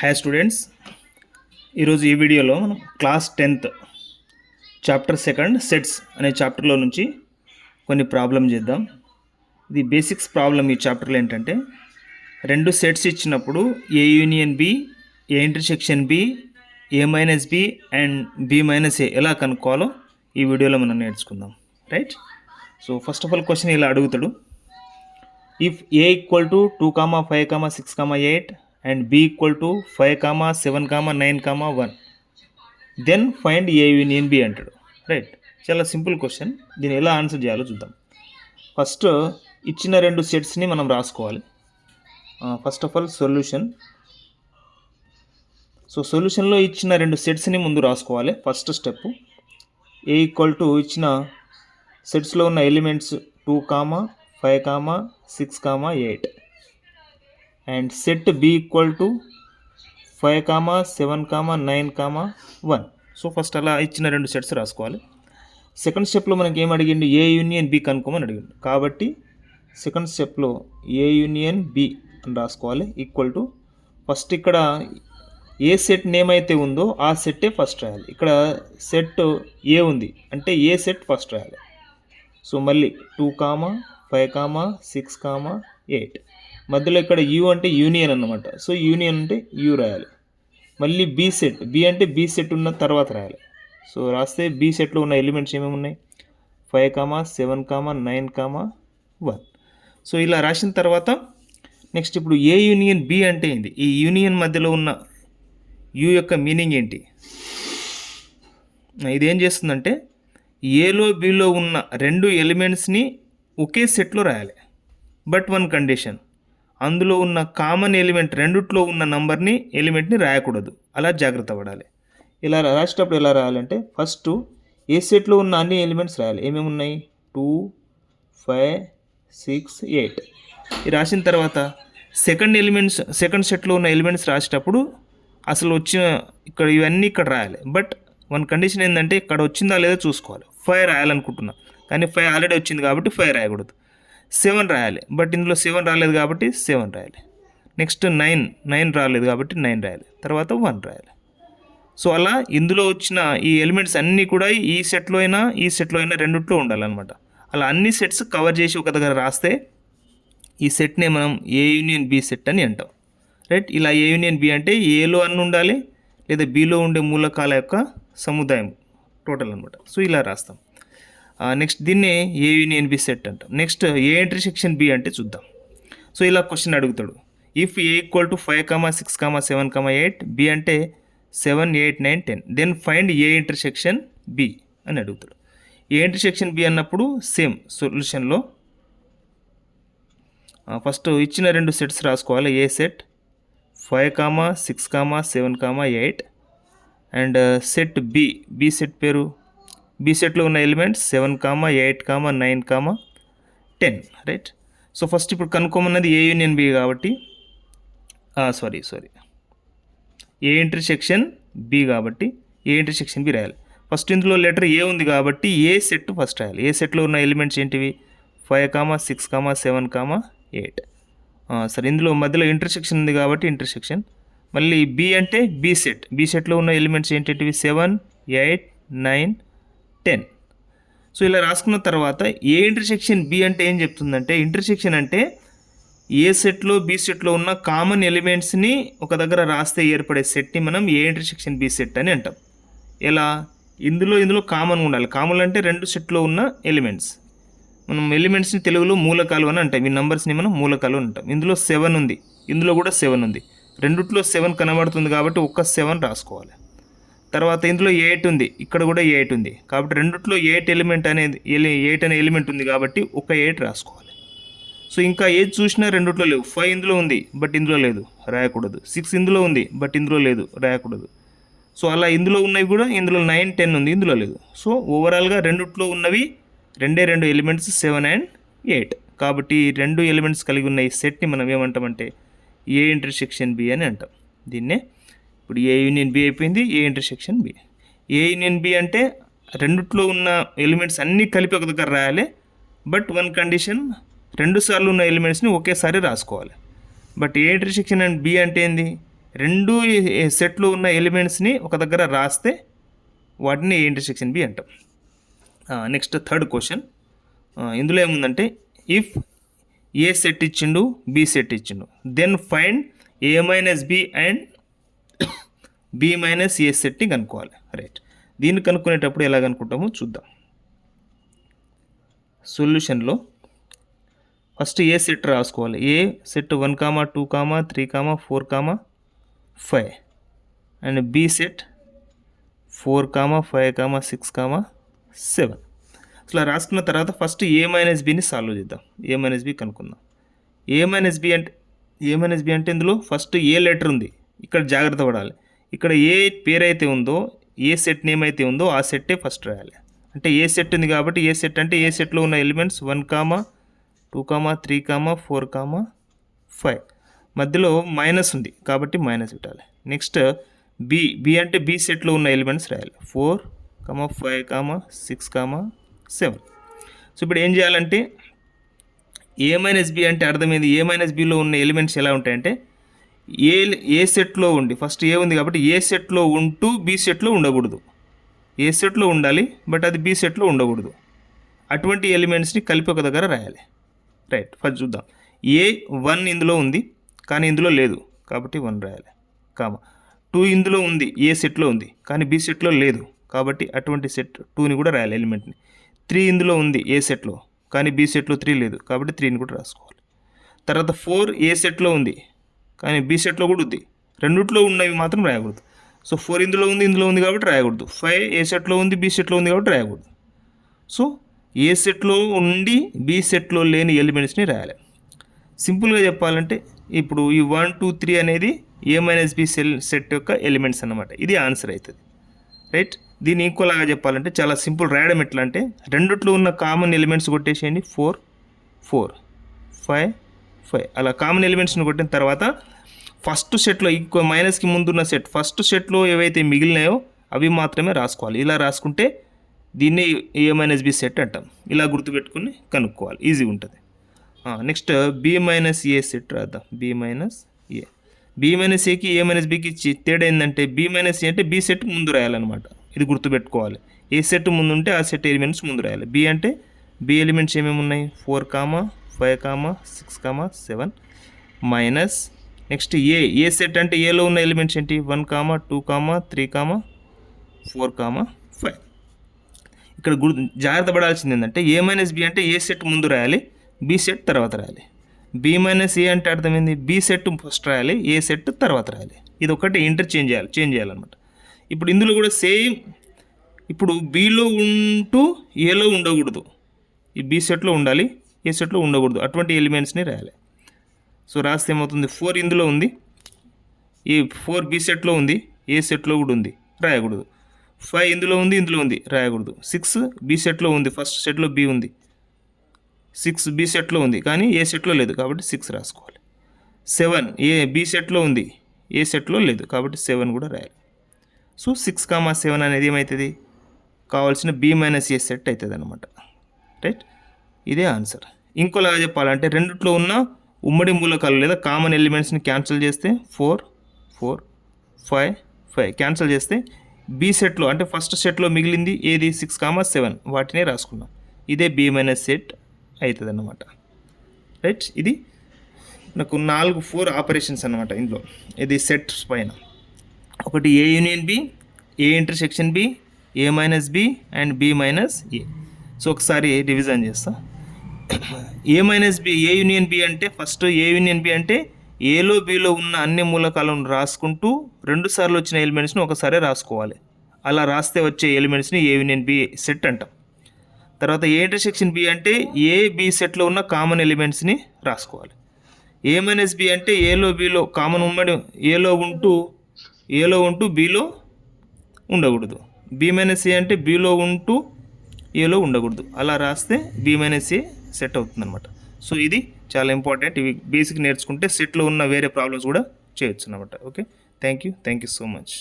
Hi students, ఈరోజు ఈ వీడియోలో మనం క్లాస్ 10th చాప్టర్ 2 సెట్స్ అనే చాప్టర్లో నుంచి కొన్ని ప్రాబ్లం చేద్దాం. ఇది బేసిక్స్ ప్రాబ్లం. ఈ చాప్టర్లో ఏంటంటే రెండు సెట్స్ ఇచ్చినప్పుడు A union B, A intersection B, A minus B and B minus A ఎలా కనుక్కోవాలో ఈ వీడియోలో మనం నేర్చుకుందాం. Right. So first of all question ఇలా అడుగుతాడు. If A equal to 2, 5, 6, 8 and b equal to 5, 7, 9, 1, then find a union b అంటాడు. Right. చాలా సింపుల్ క్వశ్చన్. దీన్ని ఎలా ఆన్సర్ చేయాలో చూద్దాం. ఫస్ట్ ఇచ్చిన రెండు సెట్స్ని మనం రాసుకోవాలి. First of all solution. So సొల్యూషన్లో ఇచ్చిన రెండు సెట్స్ని ముందు రాసుకోవాలి. First step A equal to ఇచ్చిన సెట్స్లో ఉన్న elements 2, 5, 6, 8 and set b equal to 5, 7, 9, 1. So first అలా ఇచ్చిన రెండు సెట్స్ రాసుకోవాలి. సెకండ్ స్టెప్లో మనకి ఏం అడిగిండు? ఏ యూనియన్ బి కనుక్కోమని అడిగిండు. కాబట్టి సెకండ్ స్టెప్లో ఏ యూనియన్ బి అని రాసుకోవాలి. ఈక్వల్ టు ఫస్ట్ ఇక్కడ ఏ సెట్ నేమ్ అయితే ఉందో ఆ సెట్టే ఫస్ట్ రాయాలి. ఇక్కడ సెట్ ఏ ఉంది అంటే ఏ సెట్ ఫస్ట్ రాయాలి. సో మళ్ళీ 2, 5, 6, 8 మధ్యలో ఇక్కడ యూ అంటే యూనియన్ అన్నమాట. సో యూనియన్ అంటే యూ రాయాలి. మళ్ళీ బి సెట్, బి అంటే బి సెట్ ఉన్న తర్వాత రాయాలి. సో రాస్తే బి సెట్లో ఉన్న ఎలిమెంట్స్ ఏమేమి ఉన్నాయి? 5, 7, 9, 1. సో ఇలా రాసిన తర్వాత నెక్స్ట్ ఇప్పుడు ఏ యూనియన్ బి అంటే ఏంటి? ఈ యూనియన్ మధ్యలో ఉన్న యూ యొక్క మీనింగ్ ఏంటి? ఇదేం చేస్తుందంటే ఏలో బిలో ఉన్న రెండు ఎలిమెంట్స్ని ఒకే సెట్లో రాయాలి. బట్ వన్ కండిషన్, అందులో ఉన్న కామన్ ఎలిమెంట్ రెండిట్లో ఉన్న నంబర్ని ఎలిమెంట్ని రాయకూడదు. అలా జాగ్రత్త పడాలి. ఇలా రాసేటప్పుడు ఎలా రాయాలంటే ఫస్ట్ ఏ సెట్లో ఉన్న అన్ని ఎలిమెంట్స్ రాయాలి. ఏమేమి ఉన్నాయి? 2, 5, 6, 8. ఇది రాసిన తర్వాత సెకండ్ సెట్లో ఉన్న ఎలిమెంట్స్ రాసేటప్పుడు అసలు వచ్చిన ఇక్కడ ఇవన్నీ ఇక్కడ రాయాలి. బట్ వన్ కండిషన్ ఏంటంటే ఇక్కడ వచ్చిందా లేదా చూసుకోవాలి. 5 రాయాలనుకుంటున్నా కానీ 5 ఆల్రెడీ వచ్చింది కాబట్టి 5 రాయకూడదు. 7 రాయాలి, బట్ ఇందులో 7 రాలేదు కాబట్టి 7 రాయాలి. నెక్స్ట్ 9 రాలేదు కాబట్టి 9 రాయాలి. తర్వాత 1 రాయాలి. సో అలా ఇందులో వచ్చిన ఈ ఎలిమెంట్స్ అన్నీ కూడా ఈ సెట్లో అయినా రెండిట్లో ఉండాలన్నమాట. అలా అన్ని సెట్స్ కవర్ చేసి ఒక దగ్గర రాస్తే ఈ సెట్నే మనం ఏ యూనియన్ బి సెట్ అని అంటాం. రైట్. ఇలా ఏ యూనియన్ బి అంటే ఏలో అన్ని ఉండాలి లేదా బిలో ఉండే మూలకాల యొక్క సముదాయం టోటల్ అనమాట. సో ఇలా రాస్తాం. నెక్స్ట్ దీన్నే ఏ యూనియన్ బి సెట్ అంటాం. నెక్స్ట్ ఏ ఇంటర్సెక్షన్ బి అంటే చూద్దాం. సో ఇలా క్వశ్చన్ అడుగుతాడు. If A equal to 5, 6, 7, 8, B అంటే 7, 8, 9, 10, then find A intersection B అని అడుగుతాడు. ఏ ఇంటర్సెక్షన్ బి అన్నప్పుడు సేమ్ సొల్యూషన్లో ఫస్ట్ ఇచ్చిన రెండు సెట్స్ రాసుకోవాలి. A set 5, 6, 7, 8 and set B set పేరు బి సెట్లో ఉన్న ఎలిమెంట్స్ 7, 8, 9, 10. రైట్. సో ఫస్ట్ ఇప్పుడు కనుక్కోమన్నది ఏ యూనియన్ బి కాబట్టి సారీ ఏ ఇంటర్సెక్షన్ బి కాబట్టి ఏ ఇంటర్సెక్షన్ బి రాయాలి. ఫస్ట్ ఇందులో లెటర్ ఏ ఉంది కాబట్టి ఏ సెట్ ఫస్ట్ రాయాలి. ఏ సెట్లో ఉన్న ఎలిమెంట్స్ ఏంటివి? 5, 6, 7, 8. సరే, ఇందులో మధ్యలో ఇంటర్సెక్షన్ ఉంది కాబట్టి ఇంటర్సెక్షన్. మళ్ళీ బి అంటే బి సెట్లో ఉన్న ఎలిమెంట్స్ ఏంటంటివి? 7, 8, 9, 10. సో ఇలా రాసుకున్న తర్వాత ఏ ఇంటర్సెక్షన్ బి అంటే ఏం చెప్తుందంటే ఇంటర్సెక్షన్ అంటే ఏ సెట్లో బి సెట్లో ఉన్న కామన్ ఎలిమెంట్స్ని ఒక దగ్గర రాస్తే ఏర్పడే సెట్ని మనం ఏ ఇంటర్సెక్షన్ బి సెట్ అని అంటాం. ఎలా? ఇందులో కామన్ ఉండాలి. కామన్ అంటే రెండు సెట్లో ఉన్న ఎలిమెంట్స్. మనం ఎలిమెంట్స్ని తెలుగులో మూలకాలు అని అంటాం. ఈ నెంబర్స్ని మనం మూలకాలు అని అంటాం. ఇందులో 7 ఉంది, ఇందులో కూడా 7 ఉంది. రెండిట్లో 7 కనబడుతుంది కాబట్టి ఒక్క 7 రాసుకోవాలి. తర్వాత ఇందులో 8 ఉంది, ఇక్కడ కూడా 8 ఉంది కాబట్టి రెండిట్లో 8 అనే ఎలిమెంట్ ఉంది కాబట్టి ఒక 8 రాసుకోవాలి. సో ఇంకా ఏది చూసినా రెండిట్లో లేవు. 5 ఇందులో ఉంది బట్ ఇందులో లేదు, రాయకూడదు. 6 ఇందులో ఉంది బట్ ఇందులో లేదు, రాయకూడదు. సో అలా ఇందులో ఉన్నవి కూడా ఇందులో 9, 10 ఉంది, ఇందులో లేదు. సో ఓవరాల్గా రెండిట్లో ఉన్నవి రెండు ఎలిమెంట్స్ 7 and 8 కాబట్టి రెండు ఎలిమెంట్స్ కలిగి ఉన్న ఈ సెట్ని మనం ఏమంటామంటే ఏ ఇంటర్సెక్షన్ బి అని అంటాం. దీన్నే ఇప్పుడు ఏ యూనియన్ బి అయిపోయింది. A intersection B. A union B అంటే రెండిట్లో ఉన్న ఎలిమెంట్స్ అన్నీ కలిపి ఒక దగ్గర రాయాలి. బట్ వన్ కండిషన్, 2 సార్లు ఉన్న ఎలిమెంట్స్ని ఒకేసారి రాసుకోవాలి. But A intersection and B అంటే ఏంది? రెండు సెట్లో ఉన్న ఎలిమెంట్స్ని ఒక దగ్గర రాస్తే వాటిని ఏ ఇంటర్సెక్షన్ బి అంటాం. Next third question. ఇందులో ఏముందంటే ఇఫ్ ఏ సెట్ ఇచ్చిండు, బి సెట్ ఇచ్చిండు, then find A minus B and B minus A సెట్ని కనుక్కోవాలి. రైట్, దీన్ని కనుక్కునేటప్పుడు ఎలా కనుక్కుంటామో చూద్దాం. సొల్యూషన్లో ఫస్ట్ ఏ సెట్ రాసుకోవాలి. A set 1, 2, 3, 4, 5 and B set 4, 5, 6, 7. అట్లా రాసుకున్న తర్వాత ఫస్ట్ ఏ మైనస్ బిని సాల్వ్ చేద్దాం. ఏ మైనస్ బి కనుక్కుందాం. ఏ మైనస్ బి అంటే ఇందులో ఫస్ట్ ఏ లెటర్ ఉంది, ఇక్కడ జాగ్రత్త పడాలి. ఇక్కడ ఏ పేరు అయితే ఉందో, ఏ సెట్ నేమ్ అయితే ఉందో ఆ సెట్టే ఫస్ట్ రాయాలి. అంటే ఏ సెట్ ఉంది కాబట్టి ఏ సెట్ అంటే ఏ సెట్లో ఉన్న ఎలిమెంట్స్ 1, 2, 3, 4, 5. మధ్యలో మైనస్ ఉంది కాబట్టి మైనస్ పెట్టాలి. నెక్స్ట్ బి అంటే బి సెట్లో ఉన్న ఎలిమెంట్స్ రాయాలి. 4, 5, 6, 7. సో ఇప్పుడు ఏం చేయాలంటే ఏ మైనస్ బి అంటే అర్థమైంది. ఏ మైనస్ బిలో ఉన్న ఎలిమెంట్స్ ఎలా ఉంటాయంటే ఏ సెట్లో ఉండి, ఫస్ట్ ఏ ఉంది కాబట్టి ఏ సెట్లో ఉంటూ బి సెట్లో ఉండకూడదు. ఏ సెట్లో ఉండాలి బట్ అది బి సెట్లో ఉండకూడదు. అటువంటి ఎలిమెంట్స్ని కలిపి ఒక దగ్గర రాయాలి. రైట్, ఫస్ట్ చూద్దాం. A1 ఇందులో ఉంది కానీ ఇందులో లేదు కాబట్టి 1 రాయాలి. 2 ఇందులో ఉంది, ఏ సెట్లో ఉంది కానీ బి సెట్లో లేదు కాబట్టి అటువంటి సెట్ 2ని కూడా రాయాలి ఎలిమెంట్ని. 3 ఇందులో ఉంది ఏ సెట్లో కానీ బి సెట్లో 3 లేదు కాబట్టి 3ని కూడా రాసుకోవాలి. తర్వాత 4 ఏ సెట్లో ఉంది కానీ బి సెట్లో కూడా ఉంది, రెండిట్లో ఉన్నవి మాత్రం రాయకూడదు. సో 4 ఇందులో ఉంది కాబట్టి రాయకూడదు. 5 ఏ సెట్లో ఉంది, బి సెట్లో ఉంది కాబట్టి రాయకూడదు. సో ఏ సెట్లో ఉండి బి సెట్లో లేని ఎలిమెంట్స్ని రాయాలి. సింపుల్గా చెప్పాలంటే ఇప్పుడు ఈ 1, 2, 3 అనేది ఏ మైనస్ బి సెట్ యొక్క ఎలిమెంట్స్ అన్నమాట. ఇది ఆన్సర్ అవుతుంది. రైట్, దీన్ని ఈక్వల్గా చెప్పాలంటే చాలా సింపుల్. రాయడం ఎట్లా అంటే రెండిట్లో ఉన్న కామన్ ఎలిమెంట్స్ కొట్టేసేయండి. 4, 4, 5, 5 అలా కామన్ ఎలిమెంట్స్ని కొట్టిన తర్వాత ఫస్ట్ సెట్లో మైనస్కి ముందున్న సెట్, ఫస్ట్ సెట్లో ఏవైతే మిగిలినాయో అవి మాత్రమే రాసుకోవాలి. ఇలా రాసుకుంటే దీన్ని ఏ మైనస్ బి సెట్ అంటాం. ఇలా గుర్తుపెట్టుకుని కనుక్కోవాలి, ఈజీగా ఉంటుంది. నెక్స్ట్ బి మైనస్ ఏ సెట్ రాద్దాం. బి మైనస్ ఏకి ఏ మైనస్ బికి తేడా ఏంటంటే బి మైనస్ ఏ అంటే బి సెట్ ముందు రాయాలన్నమాట. ఇది గుర్తుపెట్టుకోవాలి. ఏ సెట్ ముందు ఉంటే ఆ సెట్ ఎలిమెంట్స్ ముందు రాయాలి. బి అంటే బి ఎలిమెంట్స్ ఏమేమి ఉన్నాయి, 4, 5, 6, 7 మైనస్ నెక్స్ట్ ఏ సెట్ అంటే ఏలో ఉన్న ఎలిమెంట్స్ ఏంటి, 1, 2, 3, 4, 5. ఇక్కడ జాగ్రత్త పడాల్సింది ఏంటంటే ఏ మైనస్ బి అంటే ఏ సెట్ ముందు రాయాలి, బి సెట్ తర్వాత రాయాలి. బి మైనస్ ఏ అంటే అర్థమైంది బి సెట్ ఫస్ట్ రాయాలి, ఏ సెట్ తర్వాత రాయాలి. ఇది ఒకటి చేంజ్ చేయాలన్నమాట. ఇప్పుడు ఇందులో కూడా సేమ్. ఇప్పుడు బిలో ఉంటూ ఏలో ఉండకూడదు, ఈ బి సెట్లో ఉండాలి, ఏ సెట్లో ఉండకూడదు. అటువంటి ఎలిమెంట్స్ని రాయాలి. సో రాస్తే ఏమవుతుంది, 4 ఇందులో ఉంది, ఈ 4 బి సెట్లో ఉంది, ఏ సెట్లో కూడా ఉంది, రాయకూడదు. 5 ఇందులో ఉంది, రాయకూడదు. 6 బి సెట్లో ఉంది, ఫస్ట్ సెట్లో బి ఉంది, 6 బి సెట్లో ఉంది కానీ ఏ సెట్లో లేదు కాబట్టి 6 రాసుకోవాలి. 7 బి సెట్లో ఉంది, ఏ సెట్లో లేదు కాబట్టి 7 కూడా రాయాలి. సో 6, 7 అనేది ఏమవుతుంది, కావాల్సిన బి మైనస్ ఏ సెట్ అవుతుంది అనమాట. రైట్, ఇదే ఆన్సర్. ఇంకోలాగా చెప్పాలంటే రెండిట్లో ఉన్న ఉమ్మడి మూలకాలు లేదా కామన్ ఎలిమెంట్స్ని క్యాన్సిల్ చేస్తే 4, 4, 5, 5 క్యాన్సిల్ చేస్తే బి సెట్లో అంటే ఫస్ట్ సెట్లో మిగిలింది ఏది 6, 7 వాటినే రాసుకున్నాం. ఇదే బి మైనస్ సెట్ అవుతుంది అన్నమాట. రైట్, ఇది నాకు 4 ఆపరేషన్స్ అన్నమాట ఇందులో. ఇది సెట్స్ పైన ఒకటి A union B, A intersection B, A minus B and B minus A. So ఒకసారి రివిజన్ చేస్తా. A minus B, A union B అంటే ఫస్ట్ ఏ యూనియన్ బి అంటే ఏలో బిలో ఉన్న అన్ని మూలకాలను రాసుకుంటూ 2 సార్లు వచ్చిన ఎలిమెంట్స్ని ఒకసారి రాసుకోవాలి. అలా రాస్తే వచ్చే ఎలిమెంట్స్ని ఏ యూనియన్ బి సెట్ అంటాం. తర్వాత ఏ ఇంటర్సెక్షన్ బి అంటే ఏ బి సెట్లో ఉన్న కామన్ ఎలిమెంట్స్ని రాసుకోవాలి. ఏ మైనస్ బి అంటే ఏలో బిలో కామన్ ఉమ్మడి ఏలో ఉంటూ బిలో ఉండకూడదు. బి మైనస్ ఏ అంటే బిలో ఉంటూ ఏలో ఉండకూడదు. అలా రాస్తే బి మైనస్ ఏ సెట్ అవుతుంది అనమాట. సో ఇది చాలా ఇంపార్టెంట్. ఇవి బేసిక్ నేర్చుకుంటే సెట్లో ఉన్న వేరే ప్రాబ్లమ్స్ కూడా చేయొచ్చు అనమాట. Okay, thank you so much.